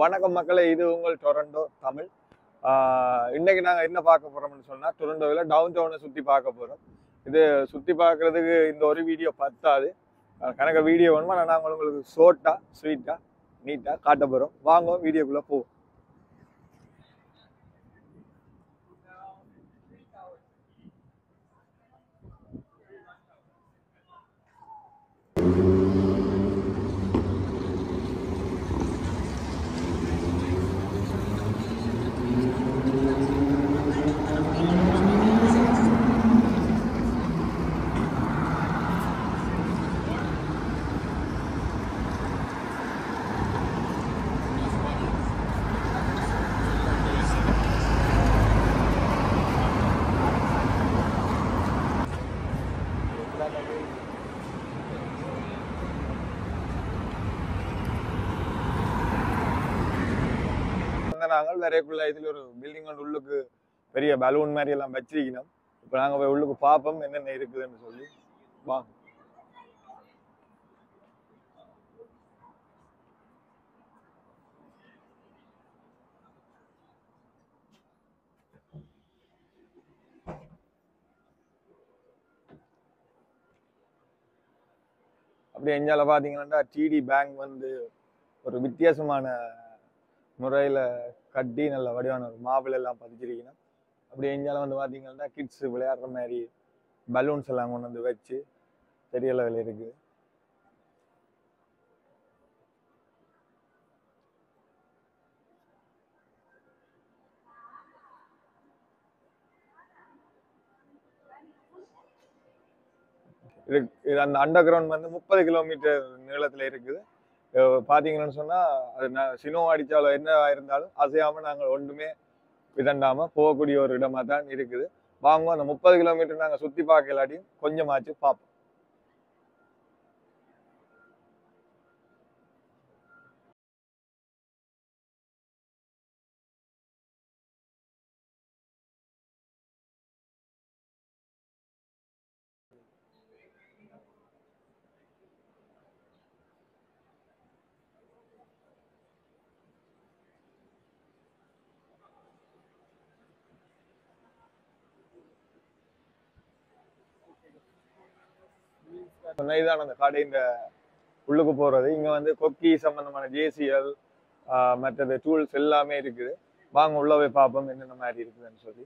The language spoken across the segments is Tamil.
வணக்கம் மக்களே, இது உங்கள் டொரண்டோ தமிழ். இன்னைக்கு நாங்கள் என்ன பார்க்க போறோம்னு சொன்னால், டொரண்டோவில் டவுன் டவுனை சுற்றி பார்க்க போகிறோம். இது சுற்றி பார்க்கறதுக்கு இந்த ஒரு வீடியோ பத்தாது. கணக்க வீடியோ வேணுமா, நாங்கள் உங்களுக்கு ஷோர்ட்டாக ஸ்வீட்டாக நீட்டாக காட்ட போகிறோம். வாங்க வீடியோக்குள்ளே போவோம். நாங்கள் வரைக்குள்ள இதில் ஒரு பில்டிங் ஒன்று உள்ளுக்கு பெரிய பலூன் மாதிரி எல்லாம் வச்சிருக்கணும். இப்போ நாங்கள் போய் உள்ளுக்கு பார்ப்போம் என்னென்ன இருக்குதுன்னு சொல்லி. வாங்க. அப்படி எஞ்சால பார்த்தீங்கன்னா டிடி பேங்க் வந்து ஒரு வித்தியாசமான முறையில் கட்டி நல்ல வடிவான ஒரு மாபிள் எல்லாம் பதிச்சிருக்கணும். அப்படி எஞ்சால வந்து பார்த்தீங்கன்னா கிட்ஸ் விளையாடுற மாதிரி பலூன்ஸ் எல்லாம் கொண்டு வந்து வச்சு பெரிய லெவலில் இருக்குது. இது அந்த அண்டர் கிரவுண்ட் வந்து 30 கிலோமீட்டர் நீளத்தில் இருக்குது. பார்த்தீங்கன்னு சொன்னால் அது சினோ அடித்தாலும் என்ன இருந்தாலும் அசையாமல் நாங்கள் ஒன்றுமே விதண்டாமல் போகக்கூடிய ஒரு இடமா தான் இருக்குது. வாங்க அந்த 30 கிலோமீட்டர் நாங்கள் சுற்றி பார்க்க இல்லாட்டியும் கொஞ்சமாச்சு பார்ப்போம். இதுதான் அந்த கடை இந்த உள்ளுக்கு போறது. இங்க வந்து கொக்கி சம்பந்தமான ஜேசிஎல் மற்றது டூல்ஸ் எல்லாமே இருக்குது. வாங்க உள்ள போய் பார்ப்போம் என்னென்ன மாதிரி இருக்குதுன்னு சொல்லி.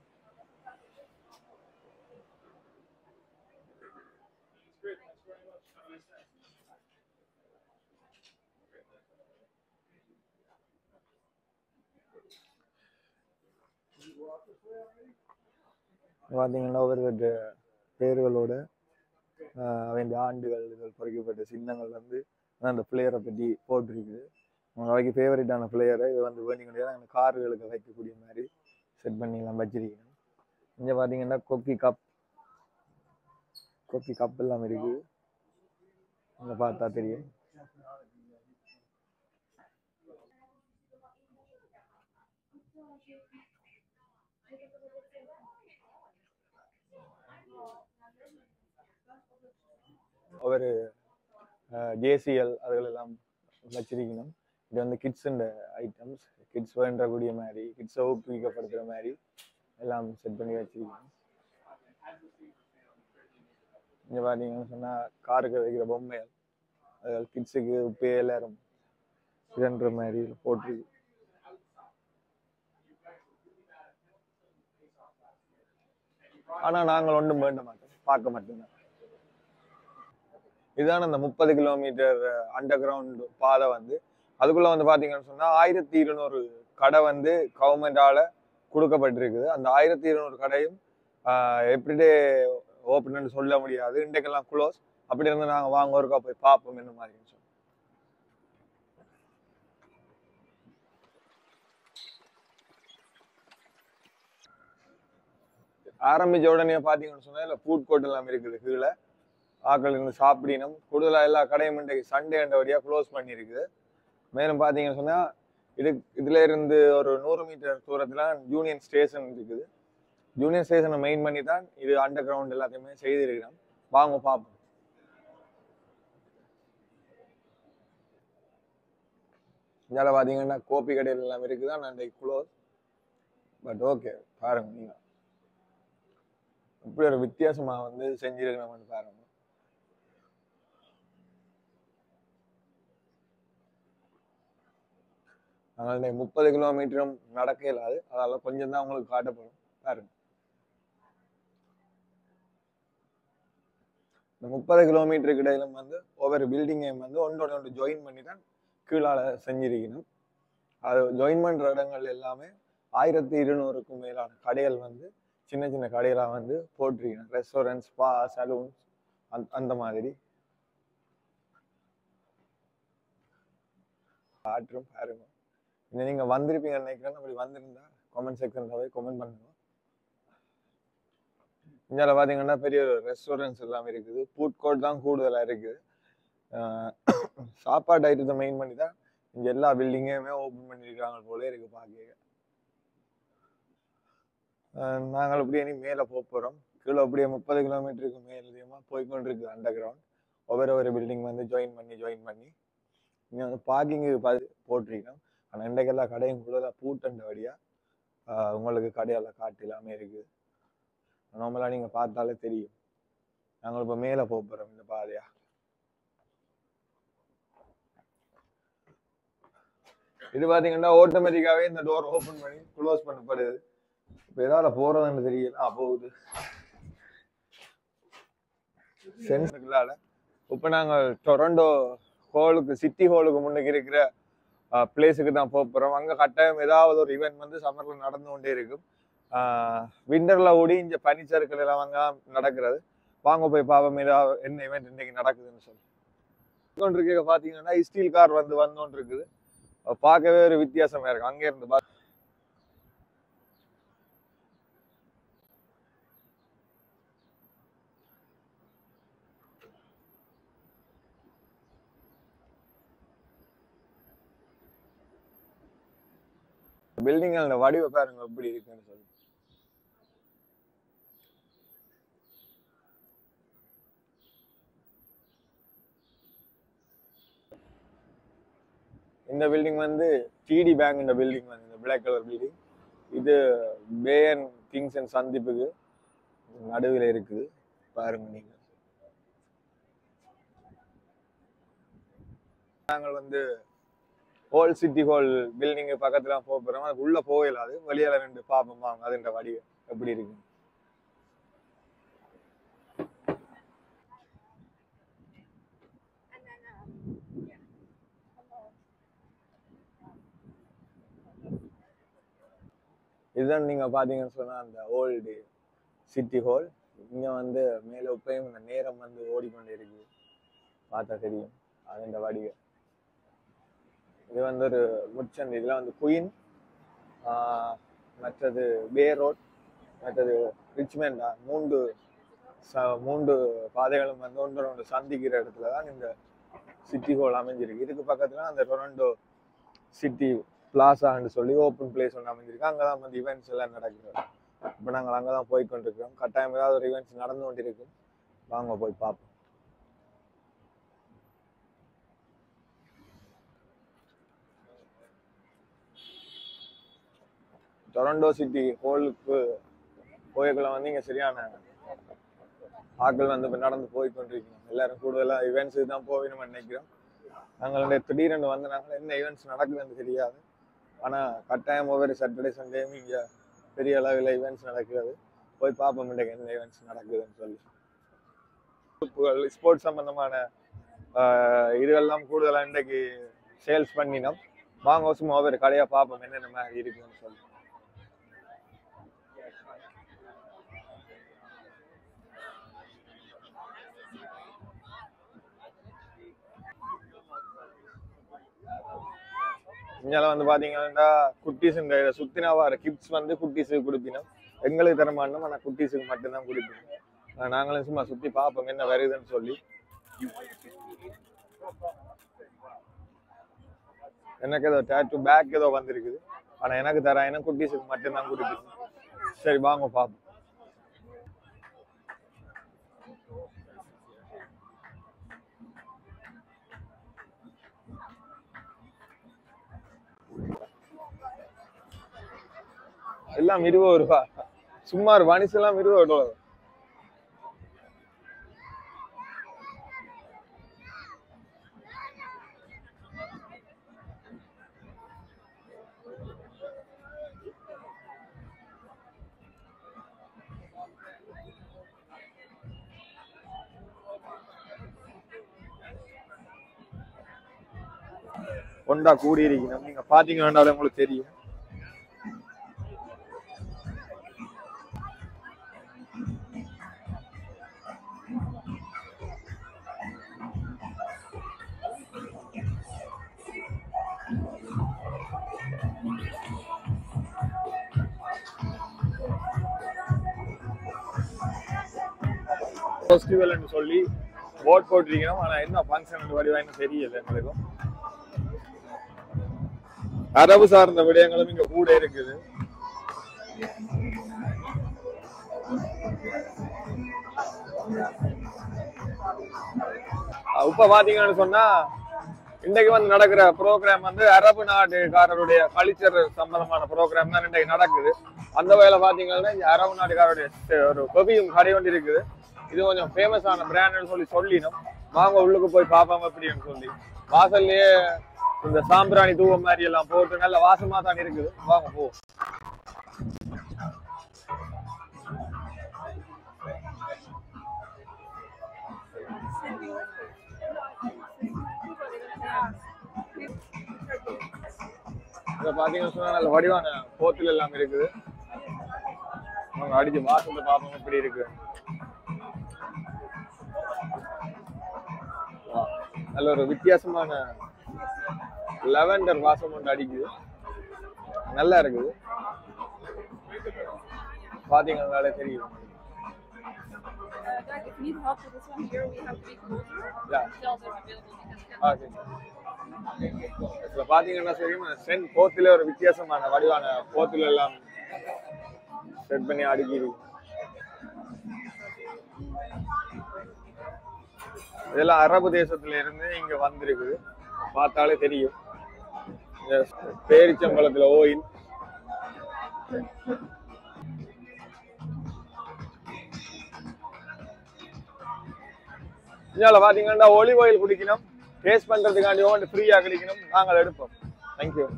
பார்த்தீங்கன்னா ஒவ்வொரு பேர்களோட அவன் ஆண்டுகள் இதுகள் பொறிக்கப்பட்ட சின்னங்கள் வந்து அந்த பிளேயரை பற்றி போட்டிருக்குது. அவைக்கு ஃபேவரட்டான பிளேயரை இது வந்து வேண்டிய அந்த கார்களுக்கு வைக்கக்கூடிய மாதிரி செட் பண்ணிலாம் வச்சிருக்கணும். இங்கே பார்த்தீங்கன்னா கொக்கி கப் எல்லாம் இருக்குது. இங்கே பார்த்தா தெரியும். ஒரு ஜேசிஎல் அதுகள் எல்லாம் வச்சிருக்கணும். இது வந்து கிட்ஸ் ஐட்டம்ஸ், கிட்ஸ் வேண்டக்கூடிய மாதிரி, கிட்ஸை ஊக்குவிக்கப்படுத்துகிற மாதிரி எல்லாம் செட் பண்ணி வச்சிருக்கணும். இங்கே பார்த்தீங்கன்னு சொன்னால் காருக்கு வைக்கிற பொம்மைகள், அதுகள் கிட்ஸுக்கு இப்போ எல்லாரும் இதுன்ற மாதிரி போட்டிருக்கு. ஆனால் நாங்கள் ஒன்றும் வேண்ட மாட்டோம், பார்க்க மட்டும்தான். இதுதான் அந்த 30 கிலோமீட்டர் அண்டர் கிரவுண்ட் பாதை வந்து. அதுக்குள்ள வந்து பாத்தீங்கன்னு சொன்னா 1200 கடை வந்து கவர்மெண்டால கொடுக்கப்பட்டிருக்குது. அந்த 1200 கடையும் எவ்ரிடே ஓப்பன் சொல்ல முடியாது, இன்றைக்கெல்லாம் க்ளோஸ். அப்படி இருந்து நாங்கள் வாங்க ஒருக்கா போய் பார்ப்போம் என்ன மாதிரி. ஆரம்பிச்ச உடனே பாத்தீங்கன்னு சொன்னா இல்ல ஃபுட் கோர்ட் எல்லாம் இருக்குது. கீழே ஆக்கள் இருந்து சாப்பிடணும். கூடுதலாக எல்லா கடையும் இன்றைக்கு சண்டே வழியாக க்ளோஸ் பண்ணியிருக்குது. மேலும் பார்த்தீங்கன்னு சொன்னால் இதுல இருந்து ஒரு 100 மீட்டர் தூரத்தில் யூனியன் ஸ்டேஷன் இருக்குது. யூனியன் ஸ்டேஷனை மெயின் பண்ணி தான் இது அண்டர் கிரவுண்ட் எல்லாத்தையுமே செய்திருக்கிறோம். வாங்க பார்ப்போம். இதால பாத்தீங்கன்னா கோபி கடையில் எல்லாம் இருக்குதான் நான் க்ளோஸ். பட் ஓகே, பாருங்க நீங்க இப்படி ஒரு வித்தியாசமா வந்து செஞ்சிருக்கணும்னு பாருங்க. அதனால 30 கிலோமீட்டரும் நடக்க இயலாது, அதனால கொஞ்சம் தான் உங்களுக்கு காட்டப்படும். பாருங்க, இந்த 30 கிலோமீட்டருக்கு இடையிலும் வந்து ஒவ்வொரு பில்டிங்கையும் வந்து ஒன்றோட ஒன்று ஜாயின் பண்ணி தான் கீழால செஞ்சிருக்கணும். அது ஜாயின் பண்ற இடங்கள் எல்லாமே 1200க்கும் மேலான கடைகள் வந்து சின்ன சின்ன கடைகளாக வந்து போட்டிருக்கணும். ரெஸ்டாரண்ட், ஸ்பா, சலூன்ஸ் அந்த மாதிரி காற்றும் பாருங்க. நீங்க வந்திருப்பீங்கன்னு நினைக்கிறேன். அப்படி வந்திருந்தா கமெண்ட் செக்ஷன்ல போய் கமெண்ட் பண்ணுங்க. இந்தியாவில் பார்த்தீங்கன்னா பெரிய ரெஸ்டாரண்ட்ஸ் எல்லாம் இருக்குது, ஃபுட் கோர்ட் தான் கூடுதலாக இருக்குது. சாப்பாடு ஐட்டத்தை மெயின் பண்ணி தான் இங்கே எல்லா பில்டிங்குமே ஓப்பன் பண்ணியிருக்காங்க போல இருக்கு பார்க்க. நாங்கள் அப்படியே இனி மேலே போகிறோம். கீழே அப்படியே 30 கிலோமீட்டருக்கு மேலதிகமாக போய்கொண்டிருக்கு அண்டர் கிரவுண்ட். ஒவ்வொரு பில்டிங் வந்து ஜாயின் பண்ணி இங்கே வந்து பார்க்கிங்கு போட்டிருக்கோம். ஆனால் இன்றைக்கெல்லாம் கடையும் கூட பூட்டண்ட வழியாக உங்களுக்கு கடையெல்லாம் காட்டிலாமே இருக்குது. நார்மலாக நீங்கள் பார்த்தாலே தெரியும். நாங்கள் இப்போ மேலே போகிறோம் இந்த பாதையா. இது பார்த்தீங்கன்னா ஆட்டோமேட்டிக்காகவே இந்த டோர் ஓப்பன் பண்ணி க்ளோஸ் பண்ணப்படுது. இப்போ எதாவது போகிறதுன்னு தெரியல. போகுது சென்ஸ்லால. இப்போ நாங்கள் டொரண்டோ ஹோலுக்கு, சிட்டி ஹோலுக்கு முன்னுக்கு இருக்கிற பிளேஸுக்கு தான் போகிறோம். அங்கே கட்டாயம் ஏதாவது ஒரு ஈவெண்ட் வந்து சம்மரில் நடந்து கொண்டே இருக்கும். விண்டர்ல ஓடி இந்த பனிச்சறுக்கள் எல்லாம் அங்கே நடக்கிறது. வாங்க போய் பாப்போம் ஏதாவது என்ன ஈவெண்ட் இன்னைக்கு நடக்குதுன்னு சொல்லி. கொண்டிருக்க பார்த்தீங்கன்னா ஸ்டீல் கார் வந்து கொண்டு இருக்குது. பார்க்கவே ஒரு வித்தியாசமா இருக்கு. அங்கே இருந்து பில்டிங் வடிவ பாருங்க எப்படி இருக்குன்னு சொல்லி. இந்த பில்டிங் வந்து டிடி பேங்க். இந்த பில்டிங் வந்து இந்த பிளாக் கலர் பில்டிங் இது பே அண்ட் கிங்ஸ் அண்ட் சந்திப்புக்கு நடுவில் இருக்குது. பாருங்க நீங்க. நாங்கள் வந்து ஹோல் சிட்டி ஹோல் பில்டிங் பக்கத்துல போகிறோம். அதுக்கு உள்ள போகலாது, வெளியில ரெண்டு பாப்போம் வாங்க அதுன்ற வடிவம் எப்படி இருக்கு. இதுதான் நீங்க பாத்தீங்கன்னு சொன்னா அந்த ஓல்டு சிட்டி ஹால். இங்க வந்து மேல உப்பையும் இந்த நேரம் வந்து ஓடிக்கொண்டே இருக்கு, பார்த்தா தெரியும் அது வடிவ. இது வந்து ஒரு முச்சந்தி. இதெல்லாம் வந்து குயின், மற்றது பே ரோட், மற்றது ரிச்மெண்டா. மூன்று பாதைகளும் வந்து ஒன்று சந்திக்கிற இடத்துல தான் இந்த சிட்டி ஹால் அமைஞ்சிருக்கு. இதுக்கு பக்கத்துல அந்த டொரண்டோ சிட்டி பிளாசான்னு சொல்லி ஓப்பன் பிளேஸ் ஒன்று அமைஞ்சிருக்கு. அங்கதான் வந்து ஈவெண்ட்ஸ் எல்லாம் நடக்குது. இப்போ நாங்கள் அங்கதான் போய் கொண்டிருக்கிறோம். கட்டாயம் ஏதாவது ஒரு ஈவெண்ட்ஸ் நடந்து கொண்டிருக்கும். வாங்க போய் பார்ப்போம். டொரண்டோ சிட்டி ஹோலுக்கு போய்க்குள்ள வந்து இங்க சரியான ஆட்கள் வந்து இப்போ நடந்து போய் கொண்டிருக்கோம். எல்லாரும் கூடுதலாக ஈவெண்ட்ஸுக்கு தான் போகணும்னு நினைக்கிறோம். நாங்கள் திடீரென்று வந்து நாங்கள் என்ன ஈவெண்ட்ஸ் நடக்குதுன்னு தெரியாது. ஆனால் கட்டாயம் ஒவ்வொரு சாட்டர்டே சண்டேயும் இங்கே பெரிய அளவில் ஈவெண்ட்ஸ் நடக்கிறது. போய் பார்ப்போம் இன்றைக்கு என்ன ஈவெண்ட்ஸ் நடக்குதுன்னு சொல்லி. ஸ்போர்ட்ஸ் சம்பந்தமான இதுகள்லாம் கூடுதலாக இன்றைக்கு சேல்ஸ் பண்ணினோம். வாங்க சும்மா ஒவ்வொரு கடையாக பார்ப்போம் என்னென்ன மாதிரி இருக்குன்னு சொல்லி. இங்கெல்லாம் வந்து பாத்தீங்கன்னா குட்டீஸ் சுத்தினா வர கிப்ஸ் வந்து குட்டீஸுக்கு கொடுப்பினோம். எங்களுக்கு தர மாட்டோம், ஆனால் குட்டீஸுக்கு மட்டும்தான் கொடுப்போம். நாங்களும் சும்மா சுத்தி பார்ப்போம் என்ன வருதுன்னு சொல்லி. எனக்கு ஏதோ டேட்டு பேக் ஏதோ வந்திருக்குது, ஆனா எனக்கு தராயினா குட்டீஸுக்கு மட்டும்தான் கொடுப்போம். சரி வாங்க பார்ப்போம். எல்லாம் 20 ரூபா. சுமார் வனிஸ் எல்லாம் $20. கொண்டா கூடி இருக்கணும். நீங்க பாத்தீங்கன்னா உங்களுக்கு தெரியும். ஃபெஸ்டிவல்னு சொல்லி போட் போட்டிருக்கணும். ஆனா என்ன ஃபங்க்ஷன் வடிவாயின்னு தெரியல எங்களுக்கும். அரபு சார்ந்த விடயங்களும் இங்க கூட இருக்குது. இப்ப பாத்தீங்கன்னு சொன்னா இன்றைக்கு வந்து நடக்கிற ப்ரோக்ராம் வந்து அரபு நாட்டுக்காரருடைய கல்ச்சர் சம்பந்தமான ப்ரோக்ராம் தான் இன்றைக்கு நடக்குது. அந்த வகையில பாத்தீங்கன்னா இந்த அரபு நாட்டுக்காரருடைய ஒரு பெர்ஃபியூம் கடை ஒன்று இருக்குது. இது கொஞ்சம் ஃபேமஸான பிராண்ட்னு சொல்லினோம். வாங்க உள்ளுக்கு போய் பார்ப்போம் அப்படின்னு சொல்லி. வாசல்லையே இந்த சாம்பிராணி தூவம் மாதிரி எல்லாம் போட்டு நல்ல வாசமா தான் இருக்குது. வாங்க போ. இத பாத்தீங்கன்னு சொன்னா நல்ல வடிவான போத்தில் எல்லாம் இருக்குது. அடிச்சு வாசத்தை பார்ப்போம் எப்படி இருக்கு. நல்ல ஒரு வித்தியாசமான லெவெண்டர் வாசம் ஒன்று அடிக்குது. நல்லா இருக்குது. பாத்தீங்கன்னாலே தெரியும். பாத்தீங்கன்னா சரி, போத்துல ஒரு வித்தியாசமான வடிவான போத்துல எல்லாம் செட் பண்ணி அடுக்கிது. இதெல்லாம் அரபு தேசத்துல இருந்து இங்க வந்திருக்குது. பார்த்தாலே தெரியும். பேரிச்சம்பழத்துல ஓயில். இதால பாத்தீங்கன்னா ஒலிவ் ஆயில் குடிக்கணும். டேஸ்ட் பண்றதுக்காண்டி ஓட்டு ஃப்ரீயா கிடைக்கணும். நாங்கள் எடுப்போம். தேங்க்யூ.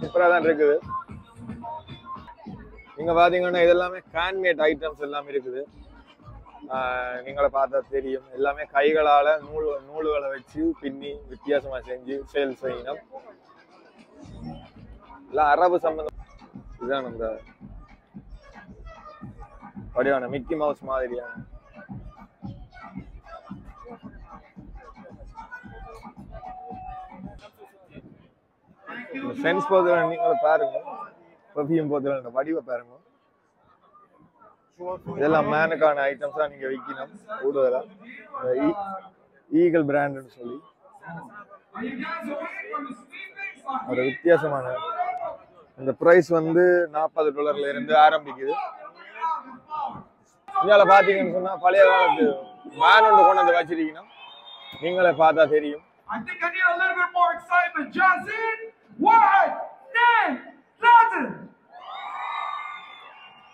சூப்பரா தான் இருக்குது. நீங்க பாத்தீங்கன்னா இதெல்லாமே ஹேண்ட்மேட் ஐட்டம்ஸ் எல்லாம் இருக்குது. நீங்கள பார்த்தா தெரியும். எல்லாமே கைகளால நூல்களை வச்சு பின்னி வித்தியாசமா செஞ்சு சேல் செய்யணும். எல்லாம் அரபு சம்பந்தம். இதுதான் நம்ம வடிவான மிக்கி மவுஸ் மாதிரியான சென்ஸ் போதுல நீங்களும் பாருங்க. பெர்ஃபியூம் போதுல வடிவ பாருங்க. இதெல்லாம் மேனுக்கான ஐட்டம்ஸ் தான் நீங்க விற்கணும். கூடுதலா ஈகிள் பிராண்ட்னு சொல்லி ஒரு வித்தியாசமான இந்த பிரைஸ் வந்து $40 இருந்து ஆரம்பிக்குது. இதால பாத்தீங்கன்னு சொன்னா பழைய காலத்து மேன் ஒன்று கொண்டு வந்து வச்சிருக்கணும். நீங்களே பார்த்தா தெரியும்.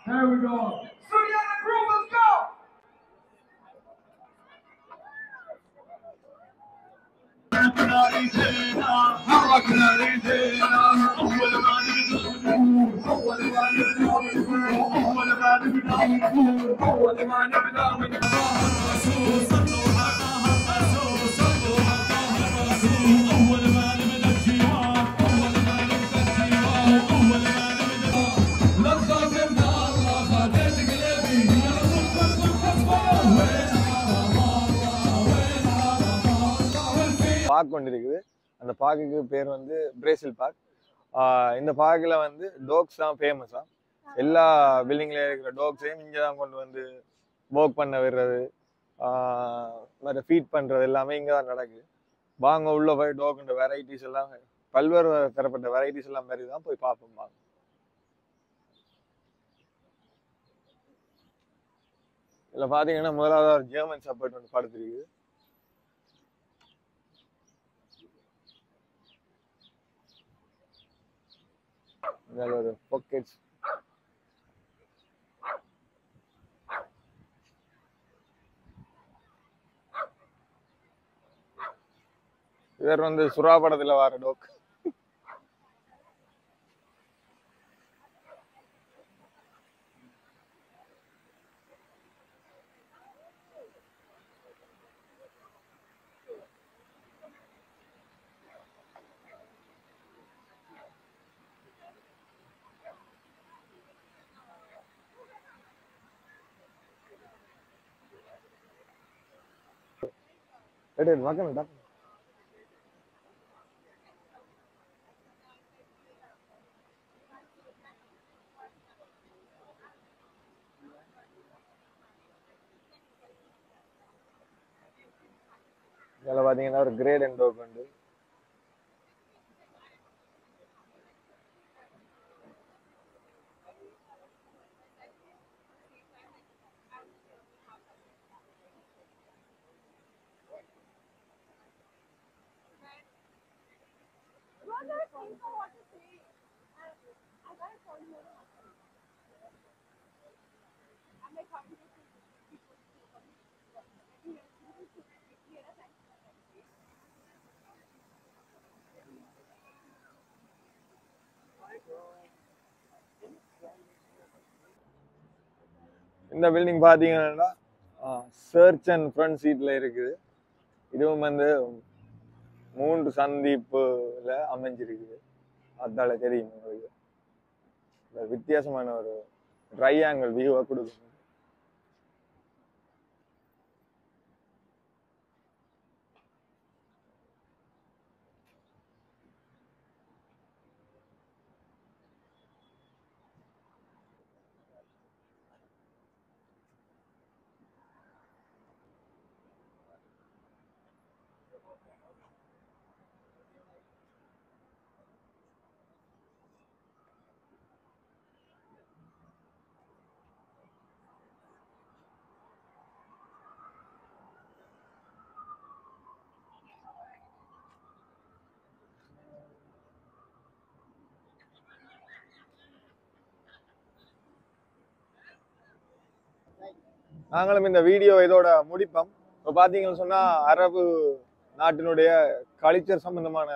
There we go. Suriana crew, let's go. Park ஒன்று இருக்குது. அந்த பார்க்குக்கு பேர் வந்து பிரேசில் பார்க். இந்த பார்க்கில் வந்து டாக்ஸ் தான் ஃபேமஸா. எல்லா பில்டிங்ல இருக்கிற டாக்ஸையும் இங்கே தான் கொண்டு வந்து ஒர்க் பண்ண விடுறது, மற்ற ஃபீட் பண்ணுறது எல்லாமே இங்கே தான் நடக்குது. வாங்க உள்ள போய் டாக்ன்ற வெரைட்டிஸ் எல்லாம் பல்வேறு தரப்பட்ட வெரைட்டிஸ் எல்லாம் மாதிரி தான் போய் பார்ப்போம். வாங்க. இதில் பார்த்தீங்கன்னா முதலாவது ஒரு ஜெர்மன் ஷெப்பர்ட் ஒன்று படுத்துருக்கு. இதில் ஒரு பாக்கெட்ஸ். இவர் வந்து சுறா படத்துல வர டோக். மக்கள் இதில் பார்த்தீங்கன்னா ஒரு கிரேட் அண்ட் டோக் உண்டு. இந்த பில்டிங் பார்த்தீங்கன்னா சர்ச் அண்ட் ஃப்ரண்ட் சீட்ல இருக்குது. இதுவும் வந்து 3 சந்திப்புல அமைஞ்சிருக்குது. அதால தெரியும் உங்களுக்கு வித்தியாசமான ஒரு ட்ரையாங்கிள் வியூவை கொடுக்கும். நாங்களும் இந்த வீடியோ இதோட முடிப்போம். இப்போ பார்த்தீங்கன்னு சொன்னால் அரபு நாட்டினுடைய கல்ச்சர் சம்பந்தமான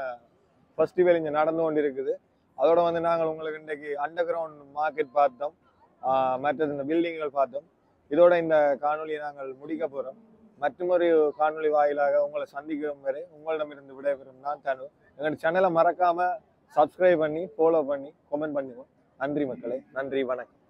ஃபெஸ்டிவல் இங்கே நடந்து கொண்டு இருக்குது. அதோட வந்து நாங்கள் உங்களுக்கு இன்றைக்கு அண்டர் கிரவுண்ட் மார்க்கெட் பார்த்தோம், மற்றது இந்த பில்டிங்கள் பார்த்தோம். இதோட இந்த காணொலியை நாங்கள் முடிக்க போகிறோம். மற்றொரு காணொலி வாயிலாக உங்களை சந்திக்கும் வரை உங்களிடமிருந்து விடைபெறும் நான் தனு. எங்களோட சேனலை மறக்காமல் சப்ஸ்கிரைப் பண்ணி ஃபாலோ பண்ணி கமெண்ட் பண்ணுவோம். நன்றி மக்களே, நன்றி, வணக்கம்.